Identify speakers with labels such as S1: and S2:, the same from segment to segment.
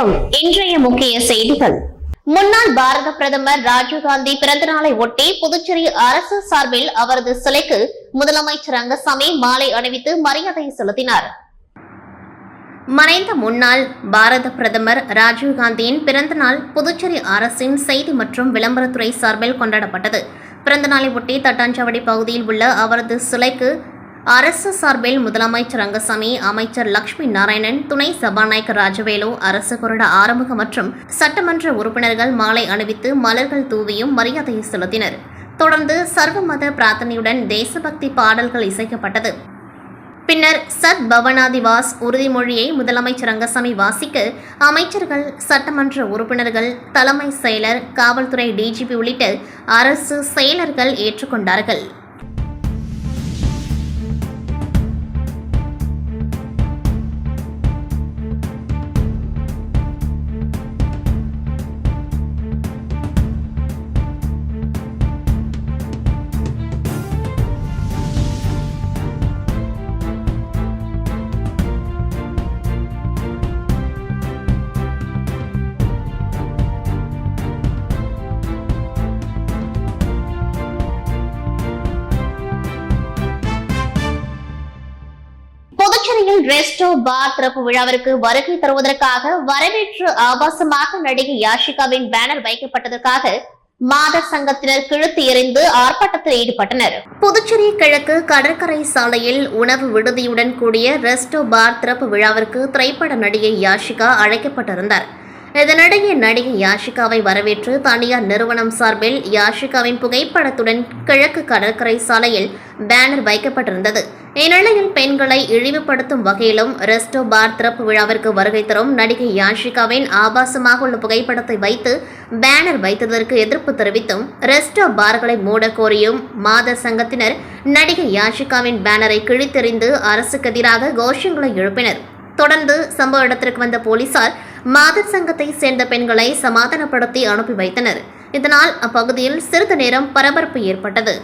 S1: வணக்கம். இன்றைய முக்கிய செய்திகள். முன்னாள் பாரத பிரதமர் ராஜீவ்காந்தி பிறந்த நாளை ஒட்டி புதுச்சேரி அரசு சார்பில் அவரது சிலைக்கு முதலமைச்சர் ரங்கசாமி மாலை அணிவித்து மரியாதை செலுத்தினார். மறைந்த முன்னாள் பாரத பிரதமர் ராஜீவ்காந்தியின் பிறந்த நாள் புதுச்சேரி அரசின் செய்தி மற்றும் விளம்பரத்துறை சார்பில் கொண்டாடப்பட்டது. பிறந்த நாளை ஒட்டி தட்டாஞ்சாவடி பகுதியில் உள்ள அவரது சிலைக்கு அரசு சார்பில் முதலமைச்சர் ரங்கசாமி, அமைச்சர் லட்சுமி நாராயணன், துணை சபாநாயகர் ராஜவேலு, அரசு கொறடா ஆறுமுகம் மற்றும் சட்டமன்ற உறுப்பினர்கள் மாலை அணிவித்து மலர்கள் தூவியும் மரியாதை செலுத்தினர். தொடர்ந்து சர்வமத பிரார்த்தனையுடன் தேசபக்தி பாடல்கள் இசைக்கப்பட்டது. பின்னர் சத் பவனாதிவாஸ் உறுதிமொழியை முதலமைச்சர் ரங்கசாமி வாசிக்க அமைச்சர்கள், சட்டமன்ற உறுப்பினர்கள், தலைமை செயலர், காவல்துறை டிஜிபி உள்ளிட்ட அரசு செயலர்கள் ஏற்றுக்கொண்டார்கள். புதுச்சேரியில் ரெஸ்டோ பார் திறப்பு விழாவிற்கு வருகை தருவதற்காக வரவேற்று ஆபாசமாக நடிகை யாஷிகாவின் பேனர் வைக்கப்பட்டதற்காக மாதர் சங்கத்தினர் கிழித்து எறிந்து ஆர்ப்பாட்டத்தில் ஈடுபட்டனர். புதுச்சேரி கிழக்கு கடற்கரை சாலையில் உணவு விடுதியுடன் கூடிய ரெஸ்டோ பார் திறப்பு விழாவிற்கு திரைப்பட நடிகை யாஷிகா அழைக்கப்பட்டிருந்தார். இதனிடையே நடிகை யாஷிகாவை வரவேற்று தனியார் நிறுவனம் சார்பில் யாஷிகாவின் புகைப்படத்துடன் கிழக்கு கடற்கரை சாலையில் பேனர் வைக்கப்பட்டிருந்தது. இந்நிலையில் பெண்களை இழிவுபடுத்தும் வகையிலும் ரெஸ்டோ பார் திறப்பு விழாவிற்கு வருகை தரும் நடிகை யாஷிகாவின் ஆபாசமாக உள்ள புகைப்படத்தை வைத்து பேனர் வைத்ததற்கு எதிர்ப்பு தெரிவித்தும் ரெஸ்டோ பார்களை மூட கோரியும் மாதர் சங்கத்தினர் நடிகை யாஷிகாவின் பேனரை கிழித்தெறிந்து அரசுக்கு எதிராக கோஷங்களை எழுப்பினர். தொடர்ந்து சம்பவ இடத்திற்கு வந்த போலீசார் மாதர் சங்கத்தை சேர்ந்த பெண்களை சமாதானப்படுத்தி அனுப்பி வைத்தனர். இதனால் அப்பகுதியில் சிறிது நேரம் பரபரப்பு ஏற்பட்டது.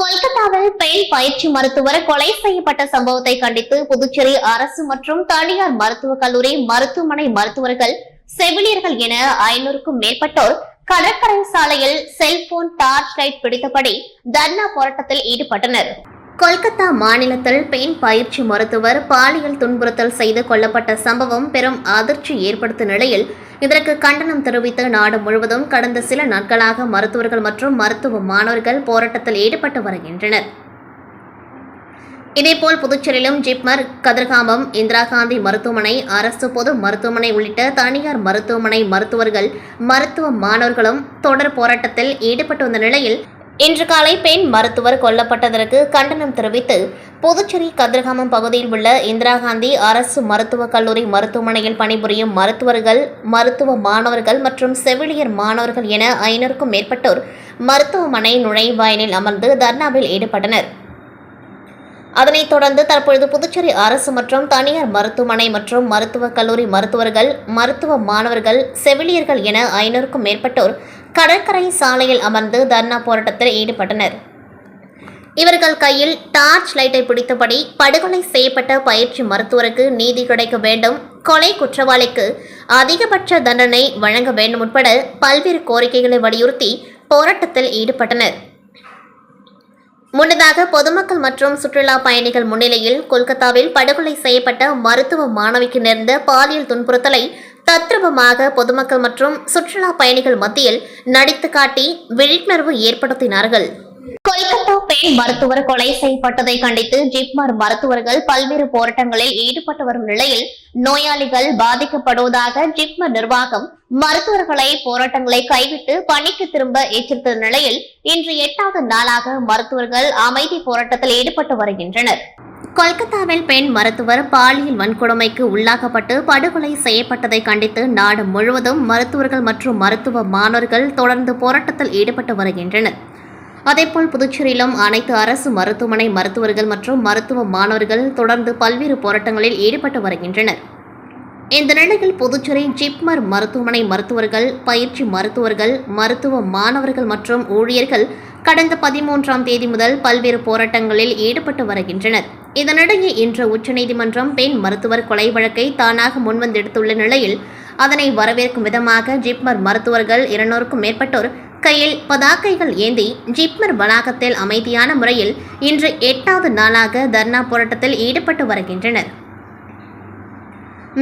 S1: கொல்கத்தாவில் பெண் பயிற்சி மருத்துவர் கொலை செய்யப்பட்ட சம்பவத்தை கண்டித்து புதுச்சேரி அரசு மற்றும் தனியார் மருத்துவக் கல்லூரி மருத்துவமனை மருத்துவர்கள், செவிலியர்கள் என 500க்கும் மேற்பட்டோர் கடற்கரை சாலையில் செல்போன் டார்ச் லைட் பிடித்தபடி தர்ணா போராட்டத்தில் ஈடுபட்டனர். கொல்கத்தா மாநிலத்தில் பெண் பயிற்சி மருத்துவர் பாலியல் துன்புறுத்தல் செய்து கொல்லப்பட்ட சம்பவம் பெரும் அதிர்ச்சி ஏற்படுத்தும் நிலையில் இதற்கு கண்டனம் தெரிவித்து நாடு முழுவதும் கடந்த சில நாட்களாக மருத்துவர்கள் மற்றும் மருத்துவ மாணவர்கள் போராட்டத்தில் ஈடுபட்டு வருகின்றனர். இதேபோல் புதுச்சேரியிலும் ஜிப்மர், கதிர்காமம், இந்திரா காந்தி மருத்துவமனை, அரசு பொது மருத்துவமனை உள்ளிட்ட தனியார் மருத்துவமனை மருத்துவர்கள், மருத்துவ மாணவர்களும் தொடர் போராட்டத்தில் ஈடுபட்டு வந்த நிலையில் இன்று காலை பெண் மருத்துவர் கொல்லப்பட்டதற்கு கண்டனம் தெரிவித்து புதுச்சேரி கதிர்காமம் பகுதியில் உள்ள இந்திரா காந்தி அரசு மருத்துவக் கல்லூரி மருத்துவமனையில் பணிபுரியும் மருத்துவர்கள், மருத்துவ மாணவர்கள் மற்றும் செவிலியர் மாணவர்கள் என 500க்கும் மேற்பட்டோர் மருத்துவமனை நுழைவாயிலில் அமர்ந்து தர்ணாவில் ஈடுபட்டனர். அதனைத் தொடர்ந்து தற்பொழுது புதுச்சேரி அரசு மற்றும் தனியார் மருத்துவமனை மற்றும் மருத்துவக் கல்லூரி மருத்துவர்கள், மருத்துவ மாணவர்கள், செவிலியர்கள் என 500க்கும் மேற்பட்டோர் கடற்கரை சாலையில் அமர்ந்து தர்ணா போராட்டத்தில் ஈடுபட்டனர். இவர்கள் கையில் டார்ச் லைட்டை பிடித்தபடி படுகொலை செய்யப்பட்ட பயிற்சி மருத்துவருக்கு நீதி கிடைக்க வேண்டும், கொலை குற்றவாளிக்கு அதிகபட்ச தண்டனை வழங்க வேண்டும் உட்பட பல்வேறு கோரிக்கைகளை வலியுறுத்தி போராட்டத்தில் ஈடுபட்டனர். முன்னதாக பொதுமக்கள் மற்றும் சுற்றுலா பயணிகள் முன்னிலையில் கொல்கத்தாவில் படுகொலை செய்யப்பட்ட மருத்துவ மாணவிக்கு நேர்ந்த பாலியல் துன்புறுத்தலை தத்ரூபமாக பொதுமக்கள் மற்றும் சுற்றுலா பயணிகள் மத்தியில் நடித்து காட்டி விழிப்புணர்வு ஏற்படுத்தினார்கள். கொல்கத்தா பெண் மருத்துவர் கொலை செய்யப்பட்டதை கண்டித்து ஜிப்மர் மருத்துவர்கள் பல்வேறு போராட்டங்களில் ஈடுபட்டு வரும் நிலையில் நோயாளிகள் பாதிக்கப்படுவதாக ஜிப்மர் நிர்வாகம் மருத்துவர்களை போராட்டங்களை கைவிட்டு பணிக்கு திரும்ப எச்சரித்த நிலையில் இன்று 8வது நாளாக மருத்துவர்கள் அமைதி போராட்டத்தில் ஈடுபட்டு வருகின்றனர். கொல்கத்தாவில் பெண் மருத்துவர் பாலியல் வன்கொடுமைக்கு உள்ளாக்கப்பட்டு படுகொலை செய்யப்பட்டதை கண்டித்து நாடு முழுவதும் மருத்துவர்கள் மற்றும் மருத்துவ மாணவர்கள் தொடர்ந்து போராட்டத்தில் ஈடுபட்டு வருகின்றனர். அதேபோல் புதுச்சேரியிலும் அனைத்து அரசு மருத்துவமனை மருத்துவர்கள் மற்றும் மருத்துவ மாணவர்கள் தொடர்ந்து பல்வேறு போராட்டங்களில் ஈடுபட்டு வருகின்றனர். இந்த நிலையில் புதுச்சேரி ஜிப்மர் மருத்துவமனை மருத்துவர்கள், பயிற்சி மருத்துவர்கள், மருத்துவ மாணவர்கள் மற்றும் ஊழியர்கள் கடந்த 13ஆம் தேதி முதல் பல்வேறு போராட்டங்களில் ஈடுபட்டு வருகின்றனர். இதனிடையே இன்று உச்சநீதிமன்றம் பெண் மருத்துவர் கொலை வழக்கை தானாக முன்வந்தெடுத்துள்ள நிலையில் அதனை வரவேற்கும் விதமாக ஜிப்மர் மருத்துவர்கள் 200க்கும் மேற்பட்டோர் கையில் பதாகைகள் ஏந்தி ஜிப்மர் வளாகத்தில் அமைதியான முறையில் இன்று 8வது நாளாக தர்ணா போராட்டத்தில் ஈடுபட்டு வருகின்றனர்.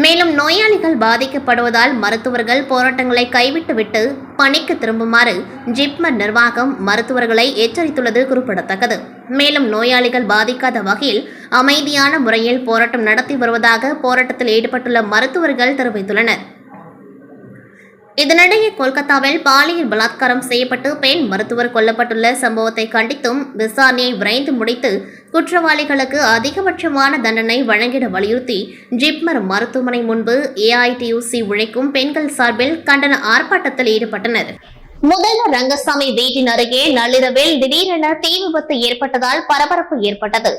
S1: மேலும் நோயாளிகள் பாதிக்கப்படுவதால் மருத்துவர்கள் போராட்டங்களை கைவிட்டுவிட்டு பணிக்கு திரும்புமாறு ஜிப்மர் நிர்வாகம் மருத்துவர்களை எச்சரித்துள்ளது குறிப்பிடத்தக்கது. மேலும் நோயாளிகள் பாதிக்காத வகையில் அமைதியான முறையில் போராட்டம் நடத்தி வருவதாக போராட்டத்தில் ஈடுபட்டுள்ள மருத்துவர்கள் தெரிவித்துள்ளனர். இதனிடையே கொல்கத்தாவில் பாலியல் பலாத்காரம் செய்யப்பட்டு பெண் மருத்துவர் கொல்லப்பட்டுள்ள சம்பவத்தை கண்டித்தும் விசாரணையை விரைந்து முடித்து குற்றவாளிகளுக்கு அதிகபட்சமான தண்டனை வழங்கிட வலியுறுத்தி ஜிப்மர் மருத்துவமனை முன்பு ஏஐடியூசி உழைக்கும் பெண்கள் சார்பில் கண்டன ஆர்ப்பாட்டத்தில் ஈடுபட்டனர். முதல்வர் ரங்கசாமி வீட்டின் அருகே நள்ளிரவில் திடீரென தீ விபத்து ஏற்பட்டதால் பரபரப்பு ஏற்பட்டது.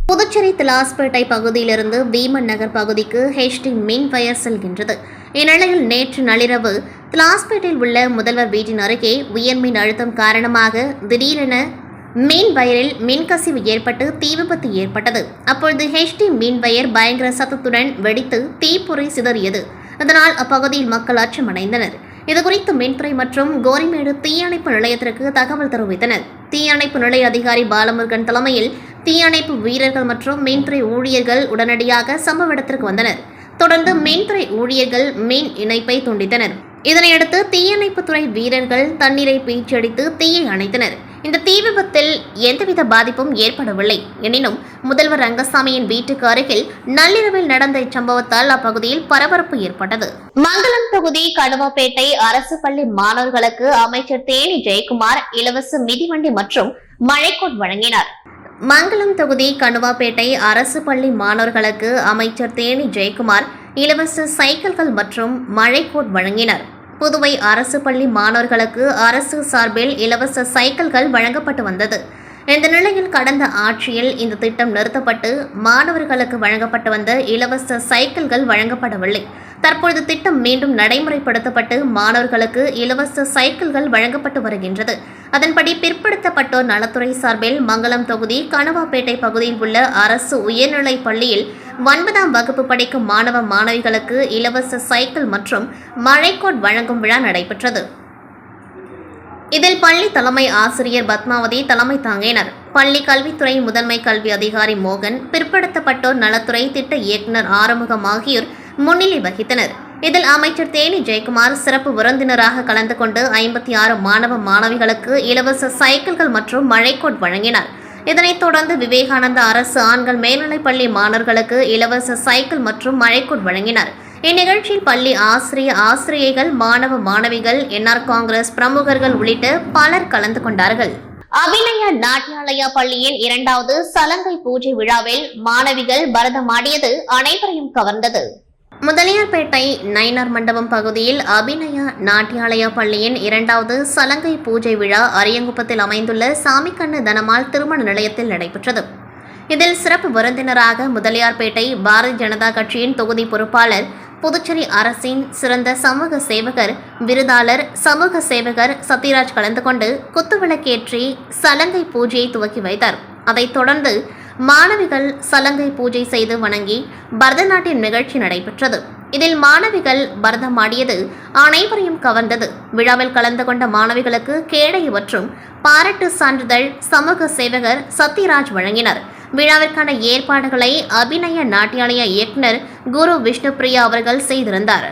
S1: புதுச்சேரி திலாஸ்பேட்டை பகுதியிலிருந்து பீமன் நகர் பகுதிக்கு ஹெச்டி மின் வயர் செல்கின்றது. இந்நிலையில் நேற்று நள்ளிரவு திலாஸ்பேட்டையில் உள்ள முதல்வர் வீட்டின் அருகே உயர்மின் அழுத்தம் காரணமாக திடீரென மின் வயரில் மின்கசிவு ஏற்பட்டு தீ விபத்து ஏற்பட்டது. அப்பொழுது ஹெச்டி மின் வயர் பயங்கர சத்தத்துடன் வெடித்து தீப்பொறி சிதறியது. இதனால் அப்பகுதியில் மக்கள் அச்சமடைந்தனர். இதுகுறித்து மின்துறை மற்றும் கோரிமேடு தீயணைப்பு நிலையத்திற்கு தகவல் தெரிவித்தனர். தீயணைப்பு நிலைய அதிகாரி பாலமுருகன் தலைமையில் தீயணைப்பு வீரர்கள் மற்றும் மின்துறை ஊழியர்கள் உடனடியாக சம்பவ இடத்திற்கு வந்தனர். தொடர்ந்து மின்துறை ஊழியர்கள் மின் இணைப்பை துண்டித்தனர். இதனையடுத்து தீயணைப்புத்துறை வீரர்கள் தண்ணீரை பீச்சடித்து தீயை அணைத்தனர். இந்த தீ விபத்தில் எந்தவித பாதிப்பும் ஏற்படவில்லை. எனினும் முதல்வர் ரங்கசாமியின் வீட்டுக்கு அருகில் நள்ளிரவில் நடந்த இச்சம்பவத்தால் அப்பகுதியில் பரபரப்பு ஏற்பட்டது. மங்களம் தொகுதி கடுவாப்பேட்டை அரசு பள்ளி மாணவர்களுக்கு அமைச்சர் தேனி ஜெயக்குமார் இலவச மிதிவண்டி மற்றும் மழைக்கோட் வழங்கினார். மங்களம் தொகுதி கணுவாப்பேட்டை அரசு பள்ளி மாணவர்களுக்கு அமைச்சர் தேனி ஜெயக்குமார் இலவச சைக்கிள்கள் மற்றும் மழைக்கோட் வழங்கினார். புதுவை அரசு பள்ளி மாணவர்களுக்கு அரசு சார்பில் இலவச சைக்கிள்கள் வழங்கப்பட்டு வந்தது. இந்த நிலையில் கடந்த ஆட்சியில் இந்த திட்டம் நிறுத்தப்பட்டு மாணவர்களுக்கு வழங்கப்பட்டு வந்த இலவச சைக்கிள்கள் வழங்கப்படவில்லை. தற்பொழுது திட்டம் மீண்டும் நடைமுறைப்படுத்தப்பட்டு மாணவர்களுக்கு இலவச சைக்கிள்கள் வழங்கப்பட்டு வருகின்றது. அதன்படி பிற்படுத்தப்பட்டோர் நலத்துறை சார்பில் மங்களம் தொகுதி கணுவாப்பேட்டை பகுதியில் உள்ள அரசு உயர்நிலைப் பள்ளியில் 9ஆம் வகுப்பு படிக்கும் மாணவ மாணவிகளுக்கு இலவச சைக்கிள் மற்றும் மழைக்கோட் வழங்கும் விழா நடைபெற்றது. இதில் பள்ளி தலைமை ஆசிரியர் பத்மாவதி தலைமை தாங்கினார். பள்ளி கல்வித்துறை முதன்மை கல்வி அதிகாரி மோகன், பிற்படுத்தப்பட்டோர் நலத்துறை திட்ட இயக்குநர் ஆறுமுகம் ஆகியோர் முன்னிலை வகித்தனர். இதில் அமைச்சர் தேனி ஜெயக்குமார் சிறப்பு விருந்தினராக கலந்து கொண்டு 56 மாணவ மாணவிகளுக்கு இலவச சைக்கிள்கள் மற்றும் மழைக்கோட் வழங்கினார். இதனைத் தொடர்ந்து விவேகானந்தா அரசு ஆண்கள் மேல்நிலைப்பள்ளி மாணவர்களுக்கு இலவச சைக்கிள் மற்றும் மழைக்கோட் வழங்கினார். இந்நிகழ்ச்சியில் பள்ளி ஆசிரியைகள், மாணவ மாணவிகள், என்ஆர் காங்கிரஸ் பிரமுகர்கள் உள்ளிட்ட பலர் கலந்து கொண்டார்கள். அபிநய நாட்டியாலயா பள்ளியின் 2வது சலங்கை பூஜை விழாவில் மாணவிகள் பரதமாடியது அனைவரையும் கவர்ந்தது. முதலியார்பேட்டை நயினார் மண்டபம் பகுதியில் அபிநயா நாட்டியாலயா பள்ளியின் 2வது சலங்கை பூஜை விழா அரியங்குப்பத்தில் அமைந்துள்ள சாமிக்கண்ணு தனமால் திருமண நிலையத்தில் நடைபெற்றது. இதில் சிறப்பு விருந்தினராக முதலியார்பேட்டை பாரதிய ஜனதா கட்சியின் தொகுதி பொறுப்பாளர், புதுச்சேரி அரசின் சிறந்த சமூக சேவகர், விருதாளர், சமூக சேவகர் சத்யராஜ் கலந்து கொண்டு குத்துவிளக்கேற்றி சலங்கை பூஜையை துவக்கி வைத்தார். அதைத் தொடர்ந்து மாணவிகள் சலங்கை பூஜை செய்து வணங்கி பரதநாட்டியம் நிகழ்ச்சி நடைபெற்றது. இதில் மாணவிகள் பரதமாடியது அனைவரையும் கவர்ந்தது. விழாவில் கலந்து கொண்ட மாணவிகளுக்கு கேடை மற்றும் பாராட்டு சான்றிதழ் சமூக சேவகர் சத்யராஜ் வழங்கினார். விழாவிற்கான ஏற்பாடுகளை அபிநய நாட்டியாலய இயக்குநர் குரு விஷ்ணுபிரியா அவர்கள் செய்திருந்தார்.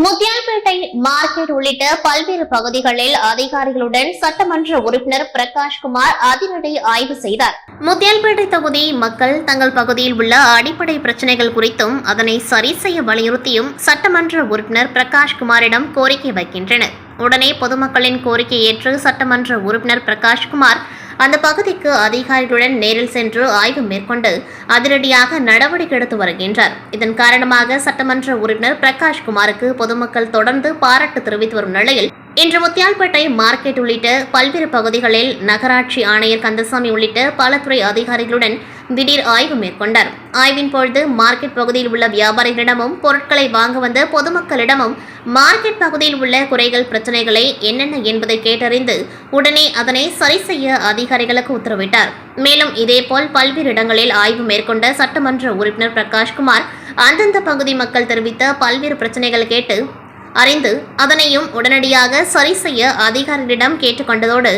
S1: முத்தியால்பேட்டை மார்க்கெட் உள்ளிட்ட பல்வேறு பகுதிகளில் அதிகாரிகளுடன் சட்டமன்ற உறுப்பினர் பிரகாஷ்குமார் அதிரடி ஆய்வு செய்தார். முத்தியால்பேட்டை தொகுதி மக்கள் தங்கள் பகுதியில் உள்ள அடிப்படை பிரச்சனைகள் குறித்தும் அதனை சரி செய்ய வலியுறுத்தியும் சட்டமன்ற உறுப்பினர் பிரகாஷ்குமாரிடம் கோரிக்கை வைக்கின்றனர். உடனே பொதுமக்களின் கோரிக்கை ஏற்று சட்டமன்ற உறுப்பினர் பிரகாஷ்குமார் அந்த பகுதிக்கு அதிகாரிகளுடன் நேரில் சென்று ஆய்வு மேற்கொண்டு அதிரடியாக நடவடிக்கை எடுத்து வருகின்றார். இதன் காரணமாக சட்டமன்ற உறுப்பினர் பிரகாஷ்குமாருக்கு பொதுமக்கள் தொடர்ந்து பாராட்டு தெரிவித்து வரும் நிலையில் இன்று முத்தியால்பேட்டை மார்க்கெட் உள்ளிட்ட பல்வேறு பகுதிகளில் நகராட்சி ஆணையர் கந்தசாமி உள்ளிட்ட பல துறை அதிகாரிகளுடன் திடீர் ஆய்வு மேற்கொண்டார். ஆய்வின் பொழுது மார்க்கெட் பகுதியில் உள்ள வியாபாரிகளிடமும் பொருட்களை வாங்க வந்த பொதுமக்களிடமும் மார்க்கெட் பகுதியில் உள்ள குறைகள், பிரச்சனைகளை என்னென்ன என்பதை கேட்டறிந்து உடனே அதனை சரி செய்ய அதிகாரிகளுக்கு உத்தரவிட்டார். மேலும் இதேபோல் பல்வேறு இடங்களில் ஆய்வு மேற்கொண்ட சட்டமன்ற உறுப்பினர் பிரகாஷ்குமார் அந்தந்த பகுதி மக்கள் தெரிவித்த பல்வேறு பிரச்சனைகள் கேட்டு அறிந்து அதனையும் உடனடியாக சரி செய்ய அதிகாரிகளிடம் கேட்டுக்கொண்டதோடு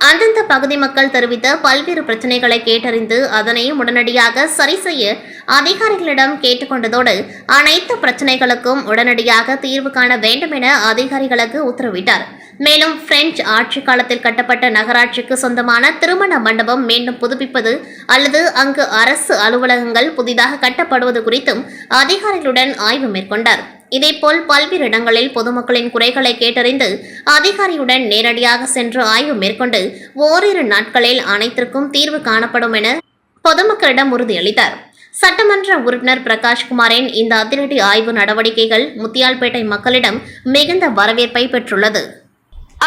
S1: அந்தந்த பகுதி மக்கள் தெரிவித்த பல்வேறு பிரச்சனைகளை கேட்டறிந்து அதனையும் உடனடியாக சரி செய்ய அதிகாரிகளிடம் கேட்டுக்கொண்டதோடு அனைத்து பிரச்சனைகளுக்கும் உடனடியாக தீர்வு காண வேண்டும் என அதிகாரிகளுக்கு உத்தரவிட்டார். மேலும் பிரெஞ்சு ஆட்சி காலத்தில் கட்டப்பட்ட நகராட்சிக்கு சொந்தமான திருமண மண்டபம் மீண்டும் புதுப்பிப்பது அல்லது அங்கு அரசு அலுவலகங்கள் புதிதாக கட்டப்படுவது குறித்தும் அதிகாரிகளுடன் ஆய்வு மேற்கொண்டார். இதேபோல் பல்வேறு இடங்களில் பொதுமக்களின் குறைகளை கேட்டறிந்து அதிகாரியுடன் நேரடியாக சென்று ஆய்வு மேற்கொண்டு ஓரிரு நாட்களில் அனைத்திற்கும் தீர்வு காணப்படும் என பொதுமக்களிடம் உறுதியளித்தார். சட்டமன்ற உறுப்பினர் பிரகாஷ்குமாரின் இந்த அதிரடி ஆய்வு நடவடிக்கைகள் முத்தியால்பேட்டை மக்களிடம் மிகுந்த வரவேற்பை பெற்றுள்ளது.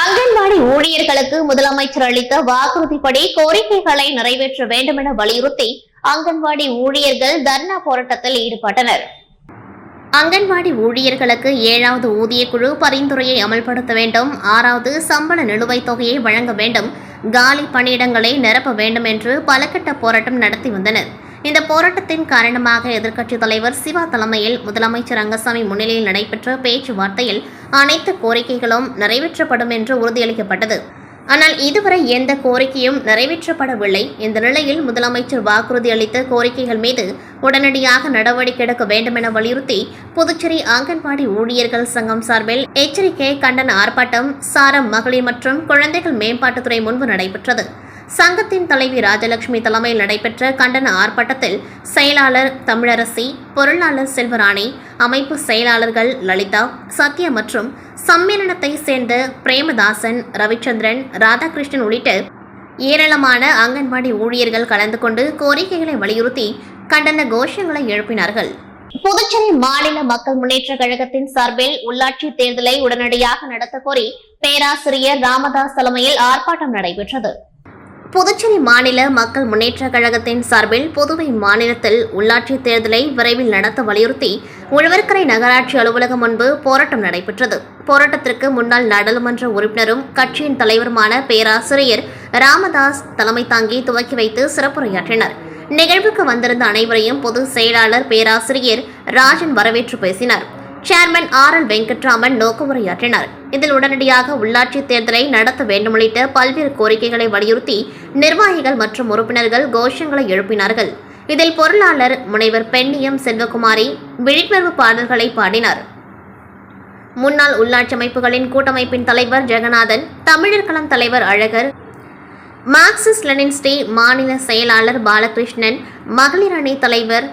S1: அங்கன்வாடி ஊழியர்களுக்கு முதலமைச்சர் அளித்த வாக்குறுதிப்படி கோரிக்கைகளை நிறைவேற்ற வேண்டும் என வலியுறுத்தி அங்கன்வாடி ஊழியர்கள் தர்ணா போராட்டத்தில் ஈடுபட்டனர். அங்கன்வாடி ஊழியர்களுக்கு 7வது ஊதியக்குழு பரிந்துரையை அமல்படுத்த வேண்டும், 6வது சம்பள நிலுவைத் தொகையை வழங்க வேண்டும், காலி பணியிடங்களை நிரப்ப வேண்டும் என்று பலகட்ட போராட்டம் நடத்தி வந்தனர். இந்த போராட்டத்தின் காரணமாக எதிர்க்கட்சித் தலைவர் சிவா தலைமையில் முதலமைச்சர் ரங்கசாமி முன்னிலையில் நடைபெற்ற பேச்சுவார்த்தையில் அனைத்து கோரிக்கைகளும் நிறைவேற்றப்படும் என்று உறுதியளிக்கப்பட்டது. ஆனால் இதுவரை எந்த கோரிக்கையும் நிறைவேற்றப்படவில்லை. இந்த நிலையில் முதலமைச்சர் வாக்குறுதி அளித்த கோரிக்கைகள் மீது உடனடியாக நடவடிக்கை எடுக்க வேண்டும் என வலியுறுத்தி புதுச்சேரி அங்கன்வாடி ஊழியர்கள் சங்கம் சார்பில் எச்சரிக்கை கண்டன ஆர்ப்பாட்டம் சாரம் மகளிர் மற்றும் குழந்தைகள் மேம்பாட்டுத்துறை முன்பு நடைபெற்றது. சங்கத்தின் தலைவி ராஜலட்சுமி தலைமையில் நடைபெற்ற கண்டன ஆர்ப்பாட்டத்தில் செயலாளர் தமிழரசி, பொருளாளர் செல்வராணி, அமைப்பு செயலாளர்கள் லலிதா, சத்யா மற்றும் சம்மேளனத்தை சேர்ந்த பிரேமதாசன், ரவிச்சந்திரன், ராதாகிருஷ்ணன் உள்ளிட்ட ஏராளமான அங்கன்வாடி ஊழியர்கள் கலந்து கொண்டு கோரிக்கைகளை வலியுறுத்தி கண்டன கோஷங்களை எழுப்பினார்கள். புதுச்சேரி மாநில மக்கள் முன்னேற்ற கழகத்தின் சார்பில் உள்ளாட்சி தேர்தலை உடனடியாக நடத்த கோரி பேராசிரியர் ராமதாஸ் தலைமையில் ஆர்ப்பாட்டம் நடைபெற்றது. புதுச்சேரி மாநில மக்கள் முன்னேற்ற கழகத்தின் சார்பில் புதுவை மாநிலத்தில் உள்ளாட்சி தேர்தலை விரைவில் நடத்த வலியுறுத்தி உழவர்கரை நகராட்சி அலுவலகம் முன்பு போராட்டம் நடைபெற்றது. போராட்டத்திற்கு முன்னாள் நாடாளுமன்ற உறுப்பினரும் கட்சியின் தலைவருமான பேராசிரியர் ராமதாஸ் தலைமை தாங்கி துவக்கி வைத்து சிறப்புரையாற்றினர். நிகழ்வுக்கு வந்திருந்த அனைவரையும் பொதுச் செயலாளர் பேராசிரியர் ராஜன் வரவேற்று பேசினார். சேர்மன் RL வெங்கட்ராமன் நோக்க உரையாற்றினார். இதில் உடனடியாக உள்ளாட்சி தேர்தலை நடத்த வேண்டும் உள்ளிட்ட பல்வேறு கோரிக்கைகளை வலியுறுத்தி நிர்வாகிகள் மற்றும் உறுப்பினர்கள் கோஷங்களை எழுப்பினார்கள். இதில் பொருளாளர் முனைவர் பெண்ணியம் செல்வகுமாரி விழிப்புணர்வு பாடல்களை பாடினார். முன்னாள் உள்ளாட்சி அமைப்புகளின் கூட்டமைப்பின் தலைவர் ஜெகநாதன், தமிழர் களம் தலைவர் அழகர், மார்க்சிஸ்ட் லெனினிஸ்ட் மாநில செயலாளர் பாலகிருஷ்ணன், மகளிர் அணி தலைவர்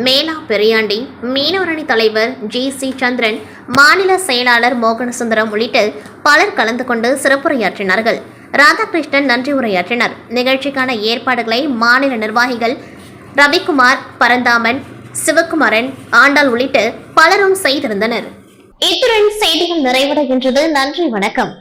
S1: மேலா பெரியாண்டி, மீனவர் அணி தலைவர் GC சந்திரன், மாநில செயலாளர் மோகனசுந்தரம் உள்ளிட்ட பலர் கலந்து கொண்டு சிறப்புரையாற்றினார்கள். ராதாகிருஷ்ணன் நன்றி உரையாற்றினார். நிகழ்ச்சிக்கான ஏற்பாடுகளை மாநில நிர்வாகிகள் ரவிக்குமார், பரந்தாமன், சிவகுமாரன், ஆண்டாள் உள்ளிட்ட பலரும் செய்திருந்தனர். இத்துடன் செய்திகள் நிறைவடைகின்றது. நன்றி, வணக்கம்.